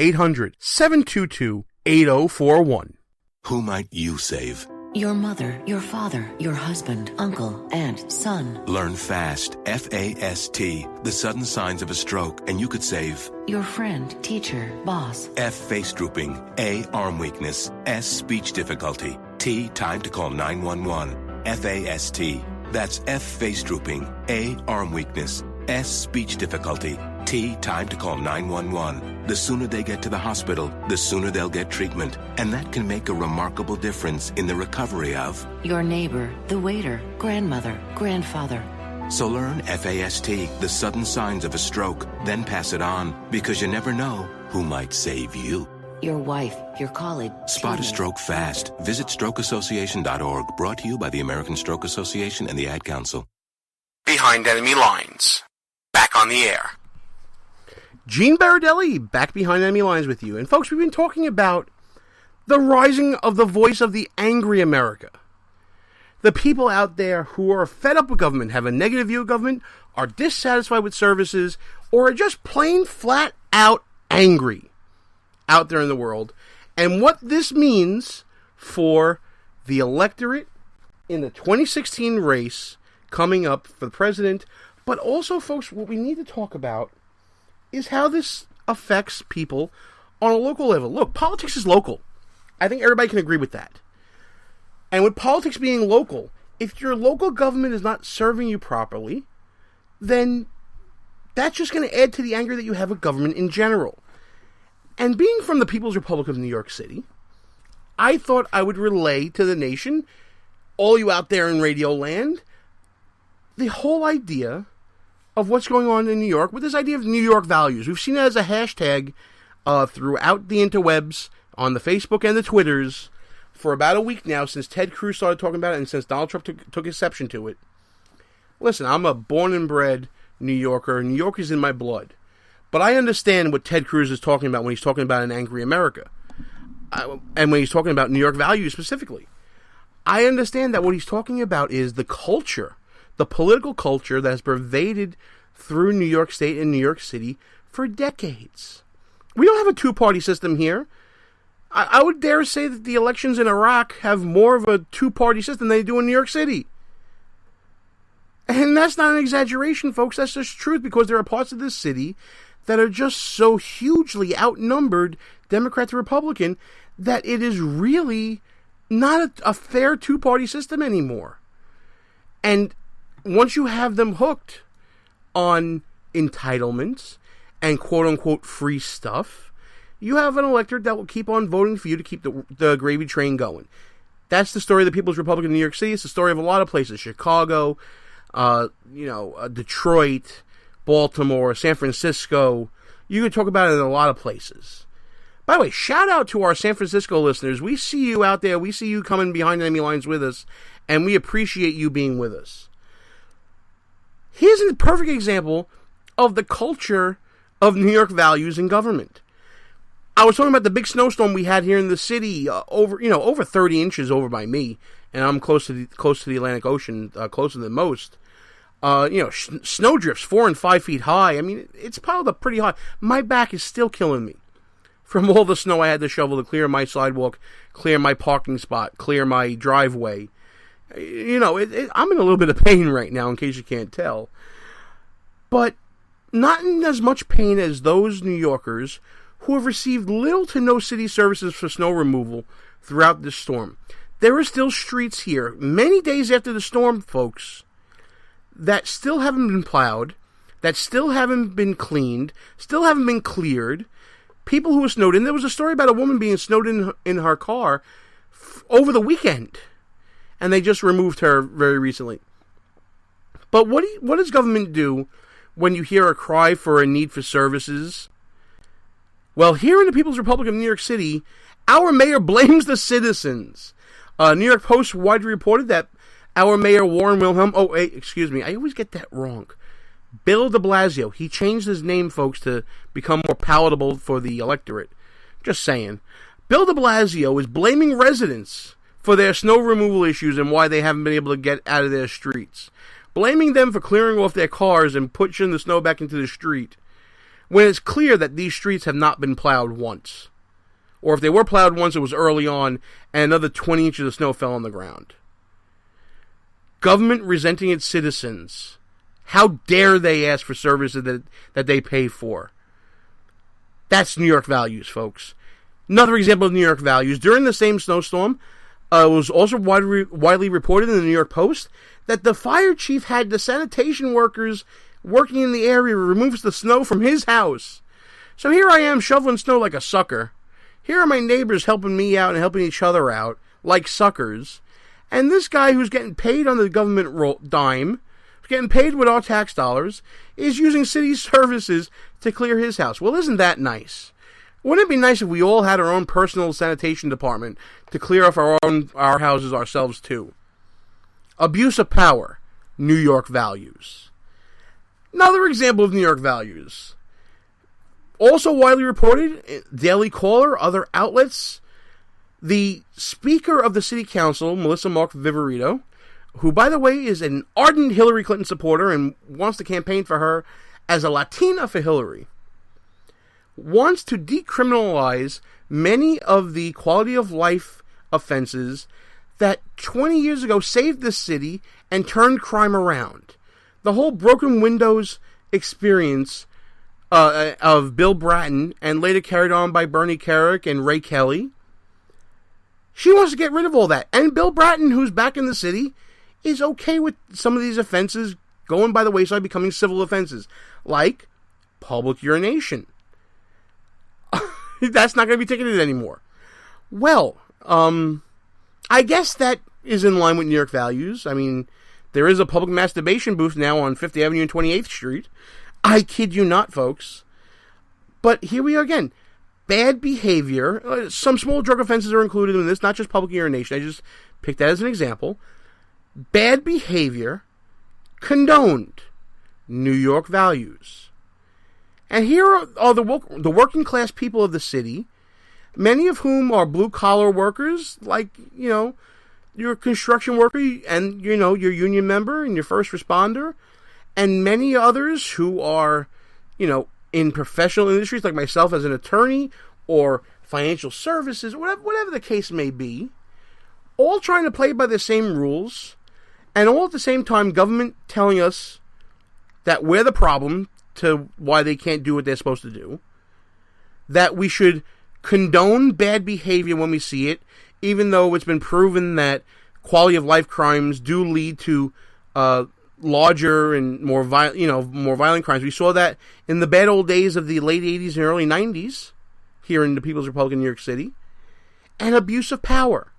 1-800-722-8041. Who might you save? Your mother, your father, your husband, uncle, aunt, son. Learn FAST, F-A-S-T, the sudden signs of a stroke, and you could save. Your friend, teacher, boss. F, face drooping. A, arm weakness. S, speech difficulty. T, time to call 911. F-A-S-T. That's F, face drooping. A, arm weakness. S, speech difficulty. T, time to call 911. The sooner they get to the hospital, the sooner they'll get treatment. And that can make a remarkable difference in the recovery of your neighbor, the waiter, grandmother, grandfather. So learn FAST, the sudden signs of a stroke, then pass it on, because you never know who might save you. Your wife, your colleague. Spot a stroke fast. Visit strokeassociation.org, brought to you by the American Stroke Association and the Ad Council. Behind Enemy Lines. Back on the air. Gene Berardelli, back behind enemy lines with you. And folks, we've been talking about the rising of the voice of the angry America. The people out there who are fed up with government, have a negative view of government, are dissatisfied with services, or are just plain flat out angry out there in the world. And what this means for the electorate in the 2016 race coming up for the president. But also, folks, what we need to talk about is how this affects people on a local level. Look, politics is local. I think everybody can agree with that. And with politics being local, if your local government is not serving you properly, then that's just going to add to the anger that you have with government in general. And being from the People's Republic of New York City, I thought I would relay to the nation, all you out there in radio land, the whole idea of what's going on in New York with this idea of New York values. We've seen it as a hashtag throughout the interwebs, on the Facebook and the Twitters, for about a week now, since Ted Cruz started talking about it and since Donald Trump took exception to it. Listen, I'm a born and bred New Yorker. New York is in my blood. But I understand what Ted Cruz is talking about when he's talking about an angry America. And when he's talking about New York values specifically. I understand that what he's talking about is the culture, the political culture that has pervaded through New York State and New York City for decades. We don't have a two-party system here. I would dare say that the elections in Iraq have more of a two-party system than they do in New York City. And that's not an exaggeration, folks. That's just truth, because there are parts of this city that are just so hugely outnumbered, Democrat to Republican, that it is really not a fair two-party system anymore. And once you have them hooked on entitlements and quote-unquote free stuff, you have an electorate that will keep on voting for you to keep the gravy train going. That's the story of the People's Republic of New York City. It's the story of a lot of places. Chicago, Detroit, Baltimore, San Francisco. You could talk about it in a lot of places. By the way, shout out to our San Francisco listeners. We see you out there. We see you coming behind enemy lines with us, and we appreciate you being with us. Here's a perfect example of the culture of New York values in government. I was talking about the big snowstorm we had here in the city, over 30 inches over by me, and I'm close to the Atlantic Ocean, closer than most. Snow drifts 4 and 5 feet high. I mean, it's piled up pretty high. My back is still killing me from all the snow I had to shovel to clear my sidewalk, clear my parking spot, clear my driveway. I'm in a little bit of pain right now, in case you can't tell. But not in as much pain as those New Yorkers who have received little to no city services for snow removal throughout this storm. There are still streets here, many days after the storm, folks, that still haven't been plowed, that still haven't been cleaned, still haven't been cleared. People who were snowed in. There was a story about a woman being snowed in her car over the weekend, and they just removed her very recently. But what does government do when you hear a cry for a need for services? Well, here in the People's Republic of New York City, our mayor blames the citizens. New York Post widely reported that our mayor, Warren Wilhelm, I always get that wrong. Bill de Blasio, he changed his name, folks, to become more palatable for the electorate. Just saying. Bill de Blasio is blaming residents for their snow removal issues and why they haven't been able to get out of their streets. Blaming them for clearing off their cars and pushing the snow back into the street. when it's clear that these streets have not been plowed once. Or if they were plowed once, it was early on, and another 20 inches of snow fell on the ground. Government resenting its citizens. How dare they ask for services that they pay for? That's New York values, folks. Another example of New York values. During the same snowstorm, it was also widely reported in the New York Post that the fire chief had the sanitation workers working in the area remove the snow from his house. So here I am shoveling snow like a sucker. Here are my neighbors helping me out and helping each other out like suckers. And this guy who's getting paid on the government dime, getting paid with our tax dollars, is using city services to clear his house. Well, isn't that nice? Wouldn't it be nice if we all had our own personal sanitation department to clear off our houses ourselves too? Abuse of power. New York values. Another example of New York values. Also widely reported, Daily Caller, other outlets, the Speaker of the City Council, Melissa Mark Viverito, who, by the way, is an ardent Hillary Clinton supporter and wants to campaign for her as a Latina for Hillary, wants to decriminalize many of the quality of life offenses that 20 years ago saved this city and turned crime around. The whole broken windows experience of Bill Bratton, and later carried on by Bernie Kerik and Ray Kelly. She wants to get rid of all that. And Bill Bratton, who's back in the city, is okay with some of these offenses going by the wayside, becoming civil offenses, like public urination. That's not going to be ticketed anymore. Well, I guess that is in line with New York values. I mean, there is a public masturbation booth now on 5th Avenue and 28th Street. I kid you not, folks. But here we are again. Bad behavior. Some small drug offenses are included in this, not just public urination. I just picked that as an example. Bad behavior condoned. New York values. And here are the working class people of the city, many of whom are blue-collar workers, like, you know, your construction worker and, you know, your union member and your first responder, and many others who are, you know, in professional industries like myself as an attorney or financial services, whatever the case may be, all trying to play by the same rules, and all at the same time government telling us that we're the problem to why they can't do what they're supposed to do, that we should condone bad behavior when we see it, even though it's been proven that quality of life crimes do lead to larger and more violent crimes. We saw that in the bad old days of the late 80s and early 90s here in the People's Republic of New York City. And abuse of power.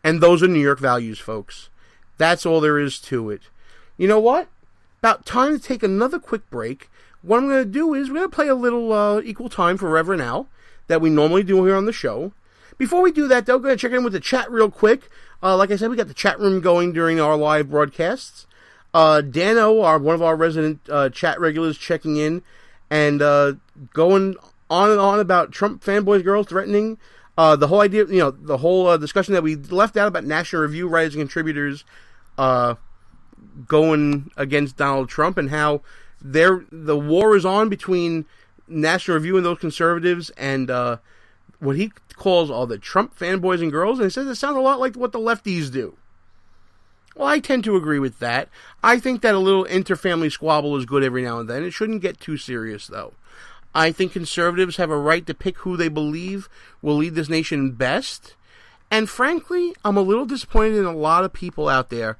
And those are New York values, folks. That's all there is to it. You know what? About time to take another quick break. What I'm going to do is we're going to play a little Equal Time for Reverend Al that we normally do here on the show. Before we do that, though, going to check in with the chat real quick. Like I said, we got the chat room going during our live broadcasts. Dano, one of our resident chat regulars, checking in and going on and on about Trump fanboys girls threatening the whole idea, you know, the whole discussion that we left out about National Review writers and contributors going against Donald Trump, and how the war is on between National Review and those conservatives and what he calls all the Trump fanboys and girls, and he says it sounds a lot like what the lefties do. Well, I tend to agree with that. I think that a little interfamily squabble is good every now and then. It shouldn't get too serious, though. I think conservatives have a right to pick who they believe will lead this nation best. And frankly, I'm a little disappointed in a lot of people out there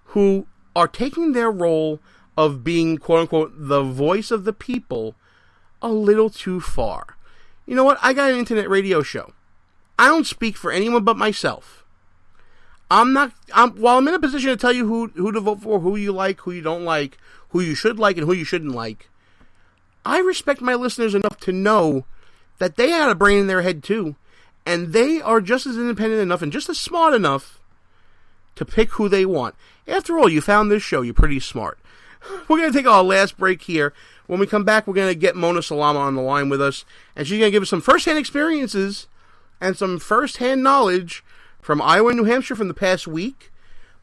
who are taking their role of being, quote-unquote, the voice of the people a little too far. You know what? I got an internet radio show. I don't speak for anyone but myself. While I'm in a position to tell you who to vote for, who you like, who you don't like, who you should like, and who you shouldn't like, I respect my listeners enough to know that they had a brain in their head too, and they are just as independent enough and just as smart enough to pick who they want. After all, you found this show, you're pretty smart. We're going to take our last break here. When we come back, we're going to get Mona Salama on the line with us, and she's going to give us some first-hand experiences and some first-hand knowledge from Iowa and New Hampshire from the past week.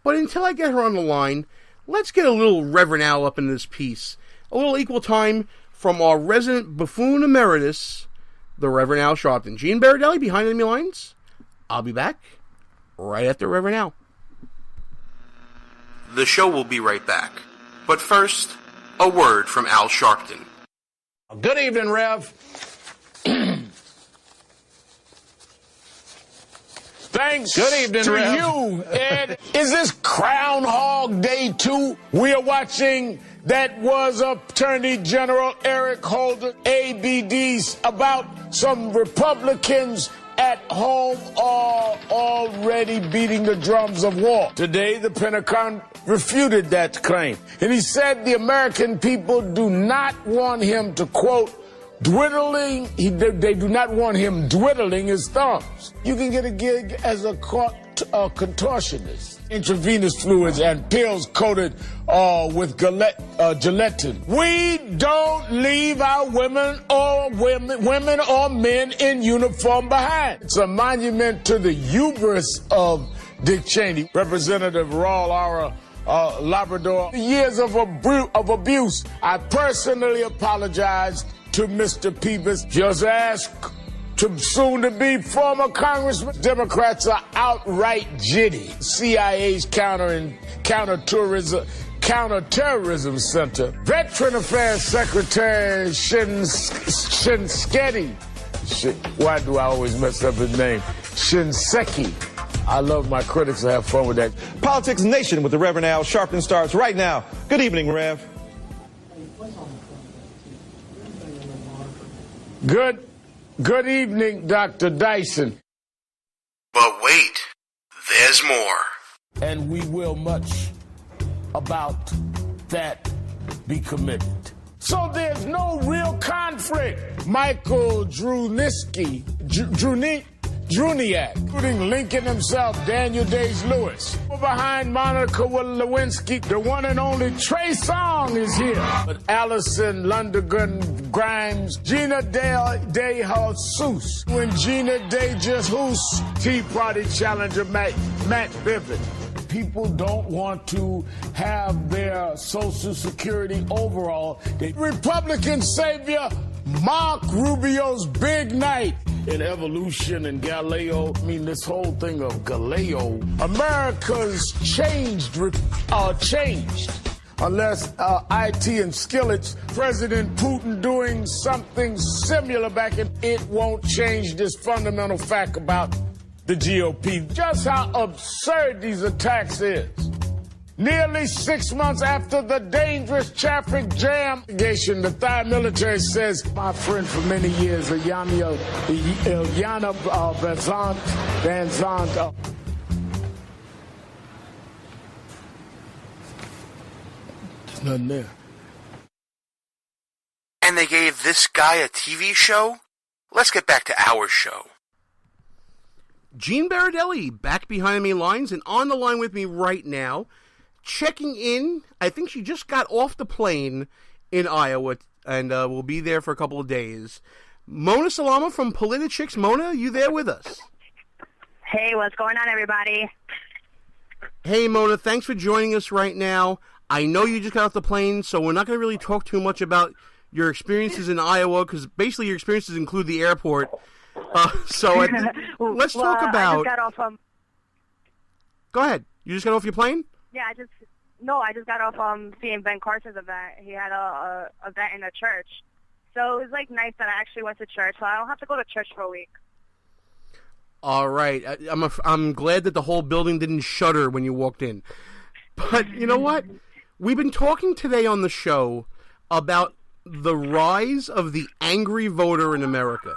But until I get her on the line, let's get a little Reverend Al up in this piece. A little Equal Time from our resident buffoon emeritus, the Reverend Al Sharpton. Gene Berardelli, Behind Enemy Lines. I'll be back right after Reverend Al. The show will be right back. But first, a word from Al Sharpton. Good evening, Rev. Thanks Good evening, to Rev. you, Ed. Is this Groundhog Day 2? We are watching that was Attorney General Eric Holder, ABDs, about some Republicans at home are already beating the drums of war. Today, the Pentagon refuted that claim. And he said the American people do not want him to, quote, dwindling, they do not want him dwindling his thumbs. You can get a gig as a contortionist. Intravenous fluids and pills coated with gelatin. We don't leave our women or men in uniform behind. It's a monument to the hubris of Dick Cheney, Representative Raul Labrador. Years of abuse. I personally apologize to Mr. Peebles. Just ask to soon-to-be former Congressman. Democrats are outright jitty. CIA's counterterrorism center. Veteran Affairs Secretary Shinseki. Why do I always mess up his name? Shinseki. I love my critics. I have fun with that. Politics Nation with the Reverend Al Sharpton starts right now. Good evening, Rev. Good evening, Dr. Dyson. But wait, there's more. And we will much about that be committed. So there's no real conflict. Michael Druniak, including Lincoln himself, Daniel Day-Lewis. Behind Monica Lewinsky, the one and only Trey Songz is here. But Allison Lundergan Grimes, Gina De Jesus, when Gina De Jesus, Tea Party challenger Matt Bivens. People don't want to have their Social Security overall. The Republican savior, Mark Rubio's big night. In evolution and Galileo, this whole thing of Galileo, America's changed. Unless IT and Skillets, President Putin doing something similar back in, it won't change this fundamental fact about the GOP. Just how absurd these attacks is. Nearly 6 months after the dangerous traffic jam, the Thai military says, my friend for many years, Ilyana Van Zandt. There's nothing there. And they gave this guy a TV show? Let's get back to our show. Gene Berardelli, back behind me lines and on the line with me right now. Checking in, I think she just got off the plane in Iowa and will be there for a couple of days. Mona Salama from Politichicks. Mona, you there with us? Hey, what's going on, everybody? Hey, Mona, thanks for joining us right now. I know you just got off the plane, so we're not going to really talk too much about your experiences in Iowa, because basically your experiences include the airport. Let's talk about... I just got off Go ahead. You just got off your plane? Yeah, I just got off seeing Ben Carson's event. He had a event in a church. So it was nice that I actually went to church, so I don't have to go to church for a week. All right. I'm glad that the whole building didn't shudder when you walked in. But you know what? We've been talking today on the show about the rise of the angry voter in America.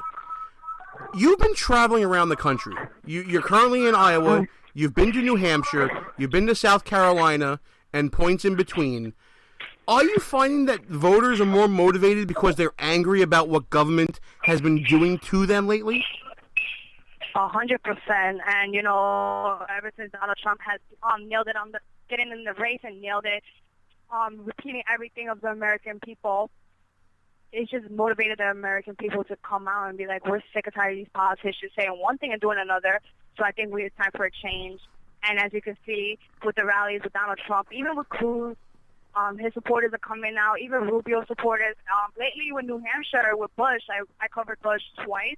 You've been traveling around the country. You're currently in Iowa. You've been to New Hampshire, you've been to South Carolina, and points in between. Are you finding that voters are more motivated because they're angry about what government has been doing to them lately? 100%. And, ever since Donald Trump has nailed it on getting in the race and nailed it, repeating everything of the American people, it's just motivated the American people to come out and be like, we're sick and tired of these politicians saying one thing and doing another. So I think it's time for a change. And as you can see with the rallies with Donald Trump, even with Cruz, His supporters are coming out, even Rubio supporters. Lately with New Hampshire, with Bush, I covered Bush twice.